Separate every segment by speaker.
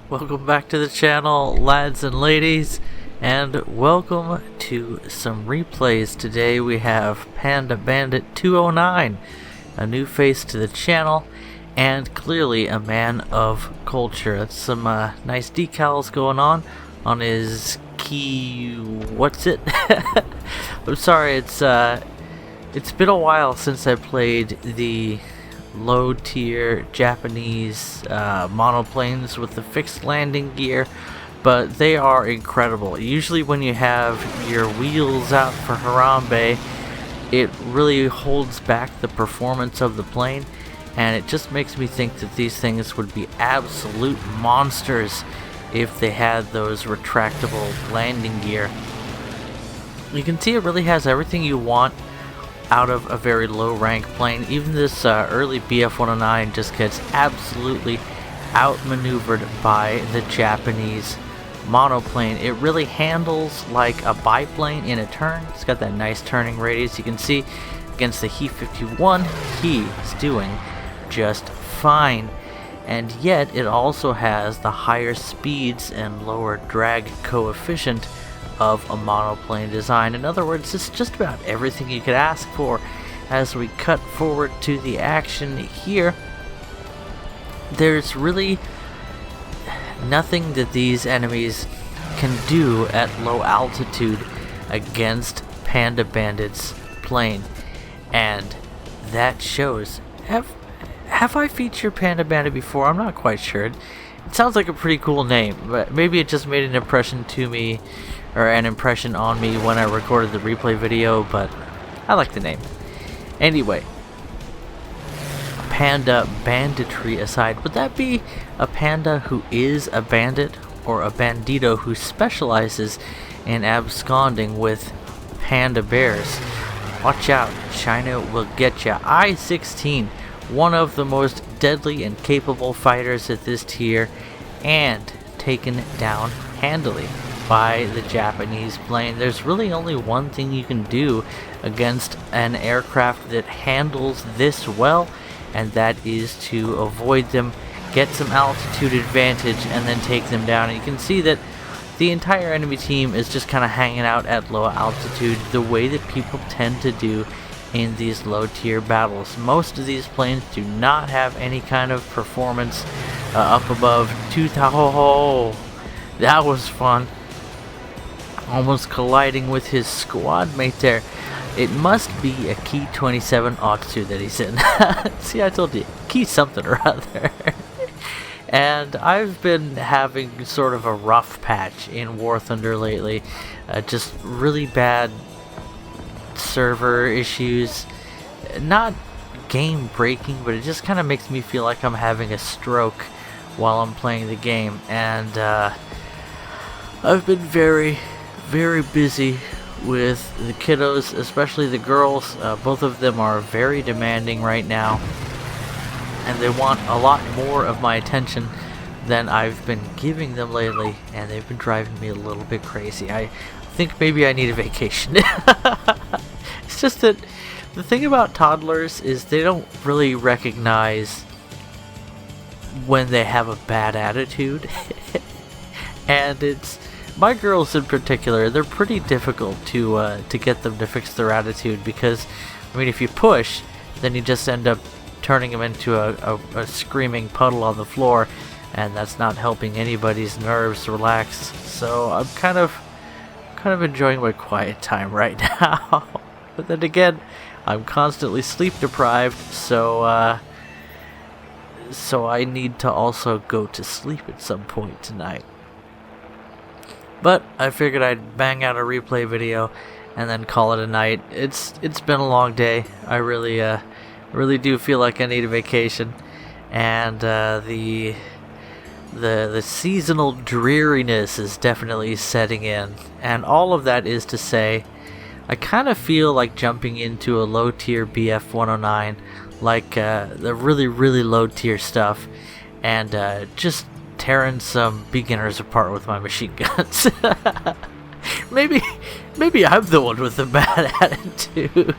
Speaker 1: Welcome back to the channel, lads and ladies, and welcome to some replays. Today we have Panda Bandit 209, a new face to the channel, and clearly a man of culture. That's some nice decals going on his key. What's it? I'm sorry, it's been a while since I played the low tier Japanese monoplanes with the fixed landing gear, but they are incredible. Usually when you have your wheels out for Harambe, it really holds back the performance of the plane, and it just makes me think that these things would be absolute monsters if they had those retractable landing gear. You can see it really has everything you want out of a very low rank plane. Even this early BF-109 just gets absolutely outmaneuvered by the Japanese monoplane. It really handles like a biplane in a turn. It's got that nice turning radius. You can see against the He-51, he's doing just fine. And yet it also has the higher speeds and lower drag coefficient of a monoplane design. In other words, it's just about everything you could ask for. As we cut forward to the action here, there's really nothing that these enemies can do at low altitude against Panda Bandit's plane, and that shows. Have I featured Panda Bandit before? I'm not quite sure. It sounds like a pretty cool name, but maybe it just made an impression to me, or an impression on me when I recorded the replay video, but I like the name. Anyway, panda banditry aside, would that be a panda who is a bandit, or a bandito who specializes in absconding with panda bears? Watch out, China will get ya. I-16, one of the most deadly and capable fighters at this tier, and taken down handily by the Japanese plane. There's really only one thing you can do against an aircraft that handles this well, and that is to avoid them, get some altitude advantage, and then take them down. And you can see that the entire enemy team is just kind of hanging out at low altitude, the way that people tend to do in these low tier battles. Most of these planes do not have any kind of performance up above 2,000. Oh, that was fun. Almost colliding with his squad mate there. It must be a Key 27 Otsu that he's in. See, I told you, Key something or other. And I've been having sort of a rough patch in War Thunder lately. Just really bad server issues. Not game breaking, but it just kind of makes me feel like I'm having a stroke while I'm playing the game. And I've been very busy with the kiddos, especially the girls. Both of them are very demanding right now, and they want a lot more of my attention than I've been giving them lately, and they've been driving me a little bit crazy. I think maybe I need a vacation. It's just that the thing about toddlers is they don't really recognize when they have a bad attitude. And it's my girls in particular, they're pretty difficult to get them to fix their attitude, because, I mean, if you push, then you just end up turning them into a screaming puddle on the floor, and that's not helping anybody's nerves relax. So I'm kind of enjoying my quiet time right now. But then again, I'm constantly sleep deprived, so I need to also go to sleep at some point tonight. But I figured I'd bang out a replay video and then call it a night. It's been a long day. I really do feel like I need a vacation, and the seasonal dreariness is definitely setting in. And all of that is to say, I kind of feel like jumping into a low tier BF-109, like the really low tier stuff, and just tearing some beginners apart with my machine guns. maybe I'm the one with the bad attitude,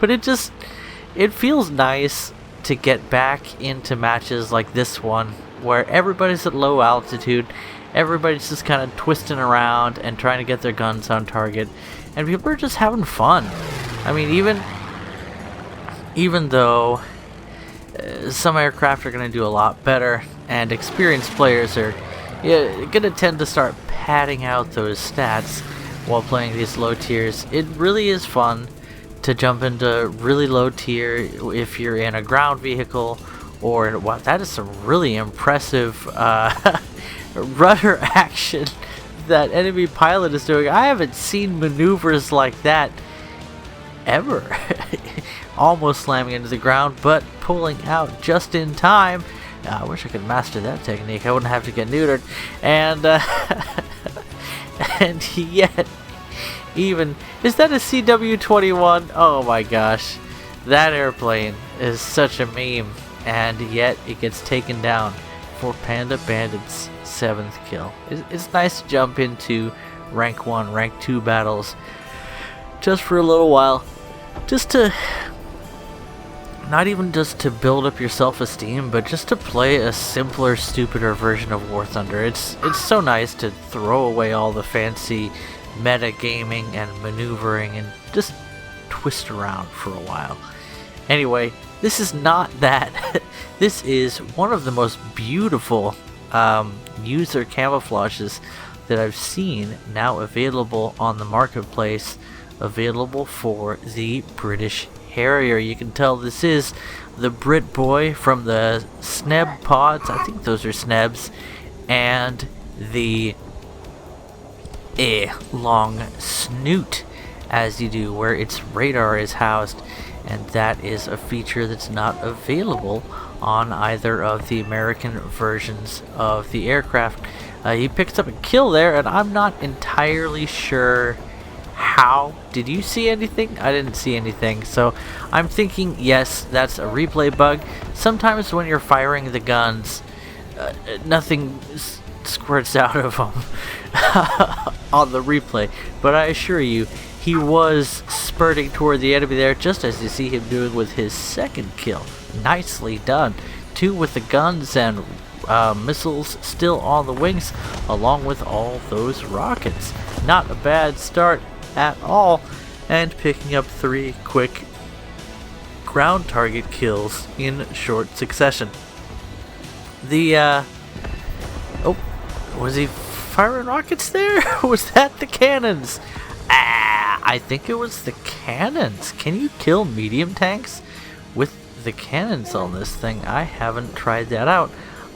Speaker 1: but it feels nice to get back into matches like this one where everybody's at low altitude, everybody's just kind of twisting around and trying to get their guns on target, and people are just having fun. I mean, even though some aircraft are going to do a lot better, and experienced players are going to tend to start padding out those stats while playing these low tiers, it really is fun to jump into really low tier if you're in a ground vehicle, or wow, that is some really impressive rudder action that enemy pilot is doing. I haven't seen maneuvers like that ever. Almost slamming into the ground, but pulling out just in time. I wish I could master that technique. I wouldn't have to get neutered. And and yet, even is that a CW-21? Oh my gosh, that airplane is such a meme. And yet it gets taken down for Panda Bandit's 7th kill. It's nice to jump into rank 1, rank 2 battles just for a little while, just to not even just to build up your self-esteem, but just to play a simpler, stupider version of War Thunder. It's so nice to throw away all the fancy metagaming and maneuvering and just twist around for a while. Anyway, this is not that. This is one of the most beautiful user camouflages that I've seen now available on the marketplace, available for the British Harrier. You can tell this is the Brit boy from the Sneb pods. I think those are Snebs, and the long snoot, as you do, where its radar is housed, and that is a feature that's not available on either of the American versions of the aircraft. He picks up a kill there, and I'm not entirely sure how. Did you see anything? I didn't see anything, so I'm thinking yes, that's a replay bug. Sometimes when you're firing the guns, nothing squirts out of them on the replay, but I assure you he was spurting toward the enemy there, just as you see him doing with his 2nd kill. Nicely done. 2 with the guns and missiles still on the wings, along with all those rockets. Not a bad start at all, and picking up 3 quick ground target kills in short succession. The oh, was he firing rockets there? Was that the cannons? I think it was the cannons. Can you kill medium tanks with the cannons on this thing? I haven't tried that out.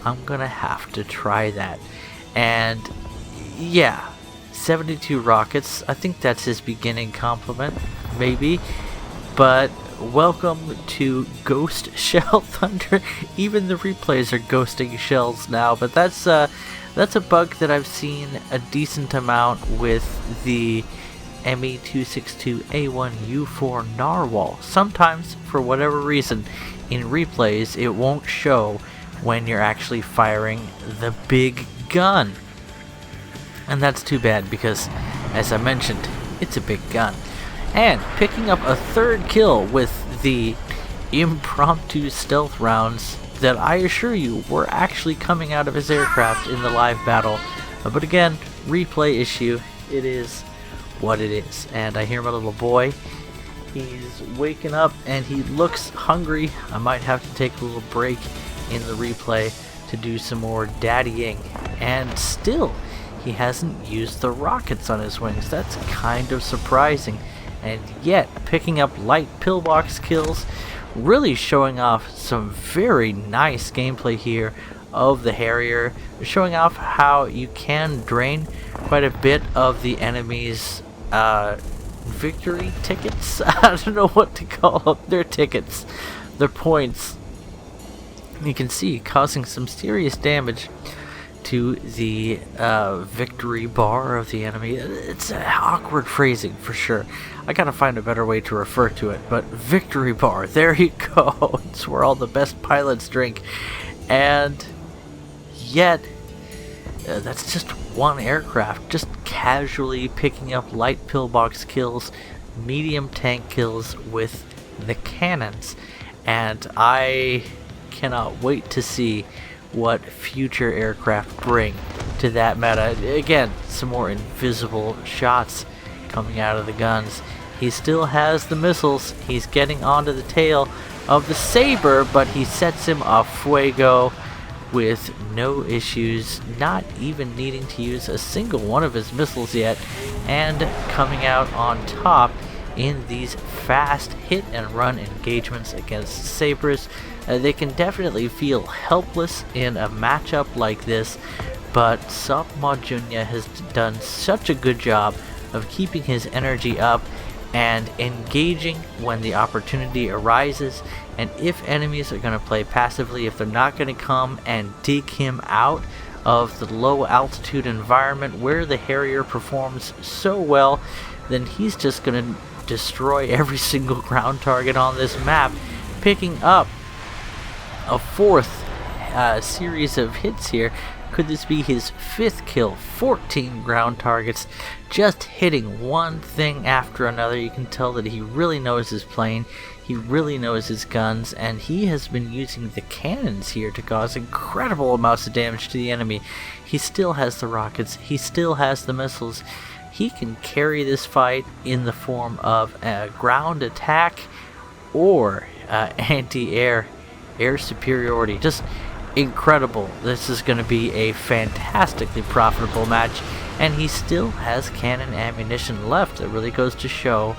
Speaker 1: I'm gonna have to try that. And yeah, 72 rockets. I think that's his beginning compliment, maybe. But welcome to Ghost Shell Thunder. Even the replays are ghosting shells now, but that's a bug that I've seen a decent amount with the ME262A1U4 Narwhal. Sometimes, for whatever reason, in replays it won't show when you're actually firing the big gun. And that's too bad because, as I mentioned, it's a big gun. And picking up a 3rd kill with the impromptu stealth rounds that I assure you were actually coming out of his aircraft in the live battle. But again, replay issue, it is what it is. And I hear my little boy. He's waking up and he looks hungry. I might have to take a little break in the replay to do some more daddying. And still, he hasn't used the rockets on his wings. That's kind of surprising. And yet, picking up light pillbox kills, really showing off some very nice gameplay here of the Harrier, showing off how you can drain quite a bit of the enemy's victory tickets. I don't know what to call them. Their tickets, their points. You can see causing some serious damage to the victory bar of the enemy. It's awkward phrasing for sure. I gotta find a better way to refer to it, but victory bar, there you go. It's where all the best pilots drink. And yet, that's just one aircraft, just casually picking up light pillbox kills, medium tank kills with the cannons. And I cannot wait to see what future aircraft bring to that meta. Again, some more invisible shots coming out of the guns. He still has the missiles. He's getting onto the tail of the Saber, but he sets him a fuego with no issues, not even needing to use a single one of his missiles yet, and coming out on top in these fast hit and run engagements against Sabers. They can definitely feel helpless in a matchup like this, but SOPMODJunya has done such a good job of keeping his energy up and engaging when the opportunity arises. And if enemies are going to play passively, if they're not going to come and dig him out of the low altitude environment where the Harrier performs so well, then he's just going to destroy every single ground target on this map, picking up a fourth series of hits here. Could this be his 5th kill? 14 ground targets, just hitting one thing after another. You can tell that he really knows his plane, he really knows his guns, and he has been using the cannons here to cause incredible amounts of damage to the enemy. He still has the rockets, he still has the missiles. He can carry this fight in the form of a ground attack or anti-air superiority. Just incredible. This is going to be a fantastically profitable match, and he still has cannon ammunition left. It really goes to show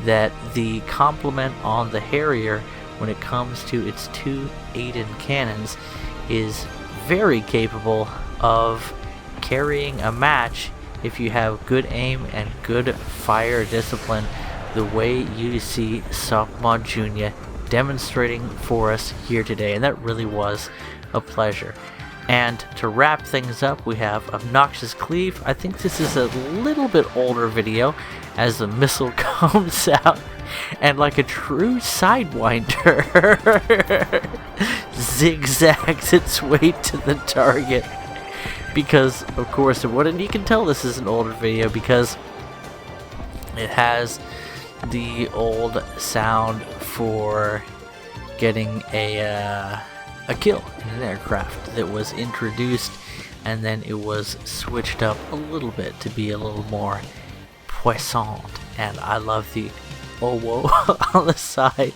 Speaker 1: that the complement on the Harrier when it comes to its 2 Aiden cannons is very capable of carrying a match if you have good aim and good fire discipline, the way you see SOPMODJunya demonstrating for us here today. And that really was a pleasure. And to wrap things up, we have ObnoxiousCleve. I think this is a little bit older video as the missile comes out and, like a true sidewinder, zigzags its way to the target. Because of course it would, and you can tell this is an older video because it has the old sound for getting a kill in an aircraft that was introduced, and then it was switched up a little bit to be a little more puissant. And I love the owo on the side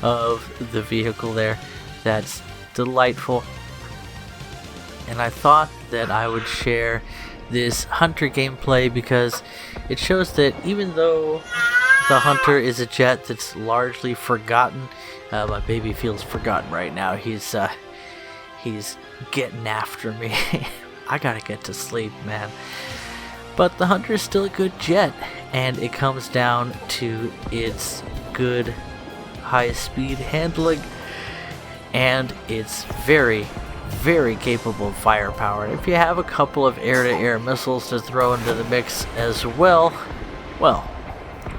Speaker 1: of the vehicle there. That's delightful. And I thought that I would share this Hunter gameplay because it shows that even though the Hunter is a jet that's largely forgotten, my baby feels forgotten right now. He's getting after me. I gotta get to sleep, man. But the Hunter is still a good jet, and it comes down to its good high speed handling and its very capable firepower. And if you have a couple of air-to-air missiles to throw into the mix as well,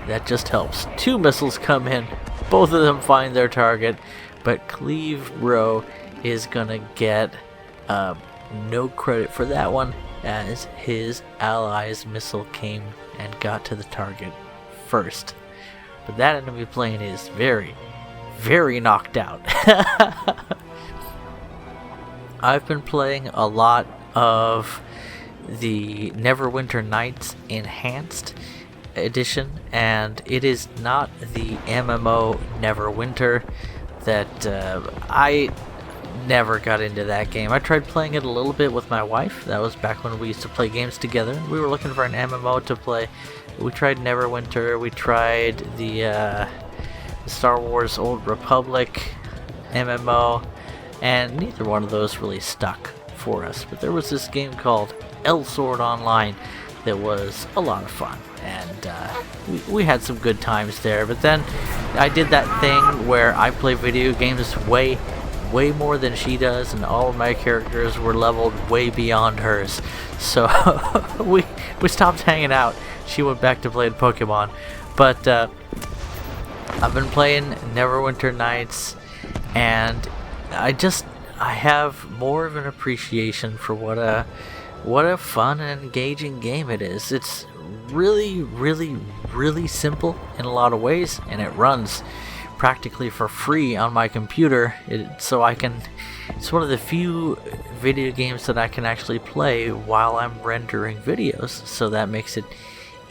Speaker 1: that just helps. 2 missiles come in, both of them find their target, but Cleve Bro is gonna get no credit for that one, as his allies' missile came and got to the target first. But that enemy plane is very knocked out. I've been playing a lot of the Neverwinter Nights Enhanced Edition, and it is not the MMO Neverwinter that I never got into that game. I tried playing it a little bit with my wife. That was back when we used to play games together. We were looking for an MMO to play. We tried Neverwinter, we tried the Star Wars Old Republic MMO, and neither one of those really stuck for us. But there was this game called Elsword Online that was a lot of fun, and we had some good times there. But then I did that thing where I play video games way more than she does, and all of my characters were leveled way beyond hers. So we stopped hanging out. She went back to playing Pokemon. But I've been playing Neverwinter Nights, and I have more of an appreciation for what a fun and engaging game it is. It's really simple in a lot of ways, and it runs practically for free on my computer, so I can. It's one of the few video games that I can actually play while I'm rendering videos, so that makes it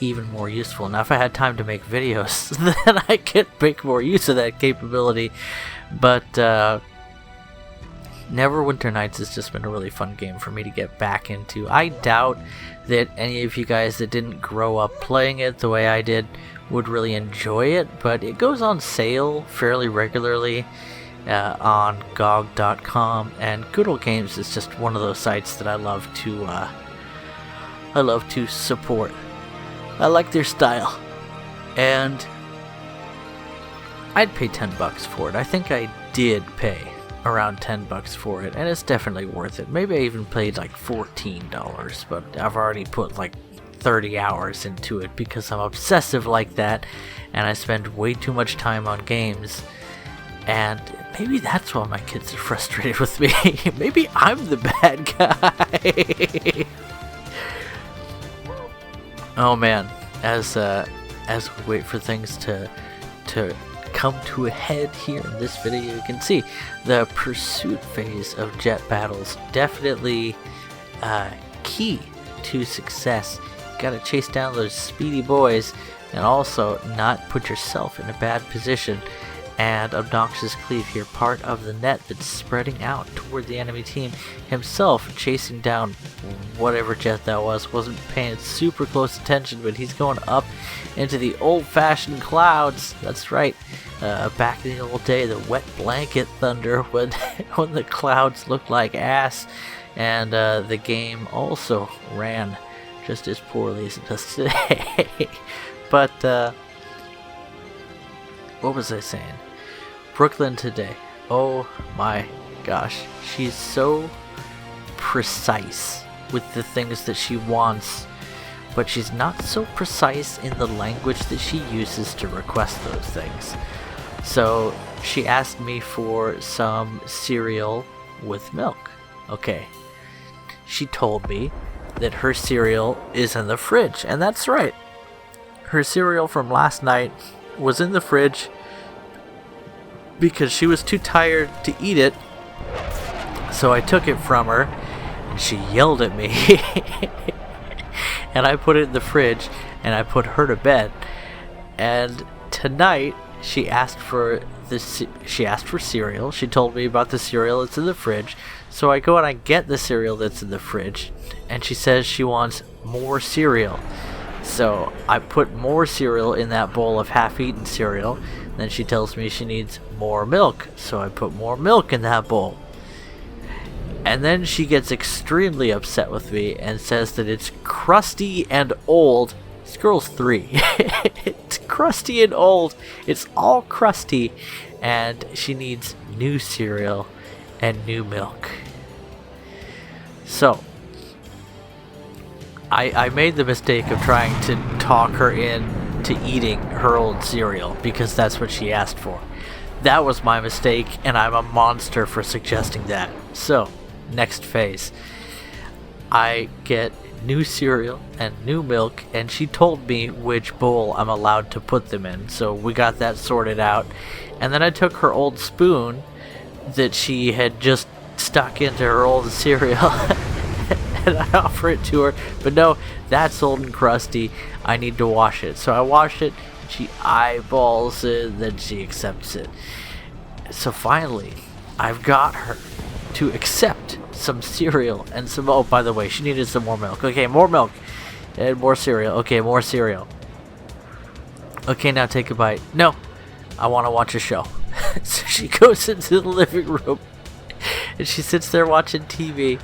Speaker 1: even more useful. Now, if I had time to make videos, then I could make more use of that capability. But Neverwinter Nights has just been a really fun game for me to get back into. I doubt that any of you guys that didn't grow up playing it the way I did would really enjoy it, but it goes on sale fairly regularly on GOG.com, and Good Old Games is just one of those sites that I love to support. I like their style, and I'd pay $10 for it. I think I did pay around $10 for it, and it's definitely worth it. Maybe I even paid like $14, but I've already put like 30 hours into it because I'm obsessive like that, and I spend way too much time on games. And maybe that's why my kids are frustrated with me. Maybe I'm the bad guy. Oh man, as we wait for things to come to a head here in this video, you can see the pursuit phase of jet battles definitely key to success. You gotta chase down those speedy boys and also not put yourself in a bad position. And ObnoxiousCleve here, part of the net that's spreading out toward the enemy team, himself chasing down whatever jet that was. Wasn't paying super close attention, but he's going up into the old-fashioned clouds. That's right, back in the old day, the wet blanket thunder when the clouds looked like ass, and the game also ran just as poorly as it does today. But what was I saying? Brooklyn today. Oh my gosh. She's so precise with the things that she wants, but she's not so precise in the language that she uses to request those things. So she asked me for some cereal with milk. Okay. She told me that her cereal is in the fridge, and that's right. Her cereal from last night was in the fridge because she was too tired to eat it, so I took it from her and she yelled at me. And I put it in the fridge and I put her to bed, and tonight she asked for cereal. She told me about the cereal that's in the fridge, so I go and I get the cereal that's in the fridge, and she says she wants more cereal. So I put more cereal in that bowl of half-eaten cereal. Then she tells me she needs more milk, so I put more milk in that bowl. And then she gets extremely upset with me and says that it's crusty and old. This girl's 3. It's crusty and old. It's all crusty, and she needs new cereal and new milk. So I made the mistake of trying to talk her into eating her old cereal because that's what she asked for. That was my mistake, and I'm a monster for suggesting that. So, next phase. I get new cereal and new milk, and she told me which bowl I'm allowed to put them in. So we got that sorted out. And then I took her old spoon that she had just stuck into her old cereal and I offer it to her, but no, that's old and crusty. I need to wash it. So I wash it, she eyeballs it, then she accepts it. So finally, I've got her to accept some cereal and some, oh, by the way, she needed some more milk. Okay, more milk and more cereal. Okay, more cereal. Okay, now take a bite. No, I want to watch a show. So she goes into the living room and she sits there watching TV.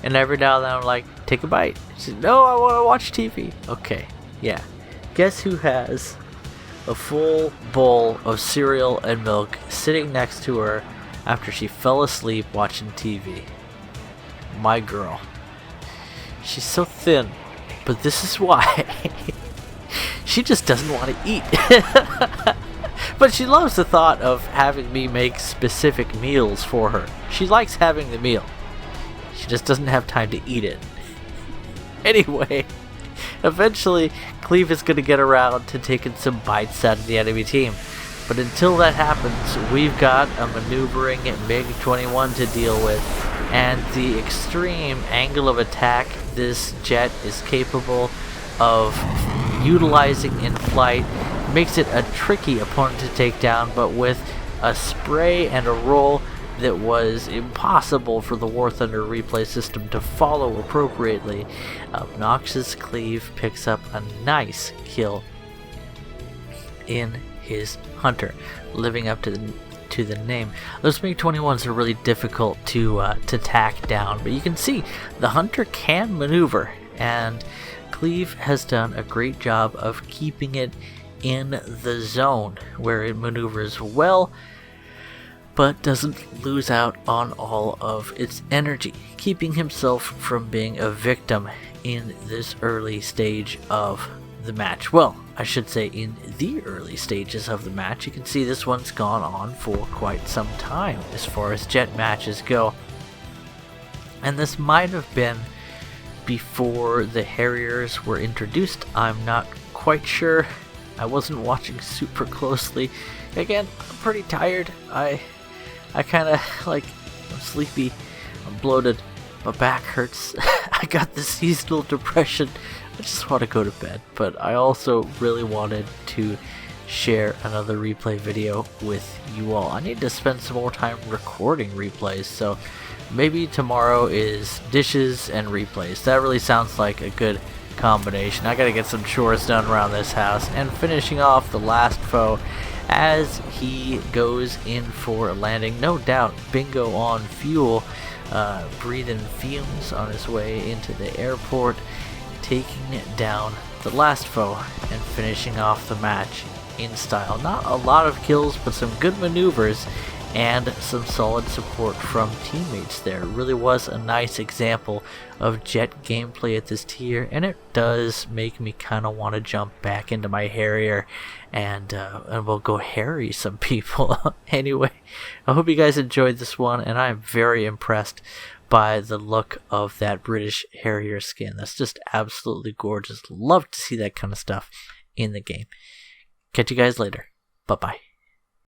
Speaker 1: And every now and then I'm like, take a bite. She said, no, I want to watch TV. Okay, yeah. Guess who has a full bowl of cereal and milk sitting next to her after she fell asleep watching TV? My girl. She's so thin, but this is why. She just doesn't want to eat. But she loves the thought of having me make specific meals for her. She likes having the meal. She just doesn't have time to eat it. Anyway, eventually, Cleve is going to get around to taking some bites out of the enemy team. But until that happens, we've got a maneuvering MiG-21 to deal with, and the extreme angle of attack this jet is capable of utilizing in flight makes it a tricky opponent to take down, but with a spray and a roll that was impossible for the War Thunder replay system to follow appropriately, ObnoxiousCleve picks up a nice kill in his Hunter, living up to the name. Those MiG-21s are really difficult to tack down, but you can see the Hunter can maneuver, and Cleve has done a great job of keeping it in the zone where it maneuvers well, but doesn't lose out on all of its energy, keeping himself from being a victim in this early stage of the match. Well, I should say in the early stages of the match. You can see this one's gone on for quite some time as far as jet matches go. And this might have been before the Harriers were introduced. I'm not quite sure. I wasn't watching super closely. Again, I'm pretty tired. I kind of I'm sleepy, I'm bloated, my back hurts. I got the seasonal depression. I just want to go to bed, but I also really wanted to share another replay video with you all. I need to spend some more time recording replays, so maybe tomorrow is dishes and replays. That really sounds like a good combination. I gotta get some chores done around this house, and finishing off the last foe as he goes in for a landing. No doubt, bingo on fuel, breathing fumes on his way into the airport, taking down the last foe and finishing off the match in style. Not a lot of kills, but some good maneuvers and some solid support from teammates there. It really was a nice example of jet gameplay at this tier, and it does make me kind of want to jump back into my Harrier and we'll go harry some people. Anyway, I hope you guys enjoyed this one, and I'm very impressed by the look of that British Harrier skin. That's just absolutely gorgeous. Love to see that kind of stuff in the game. Catch you guys later. Bye-bye.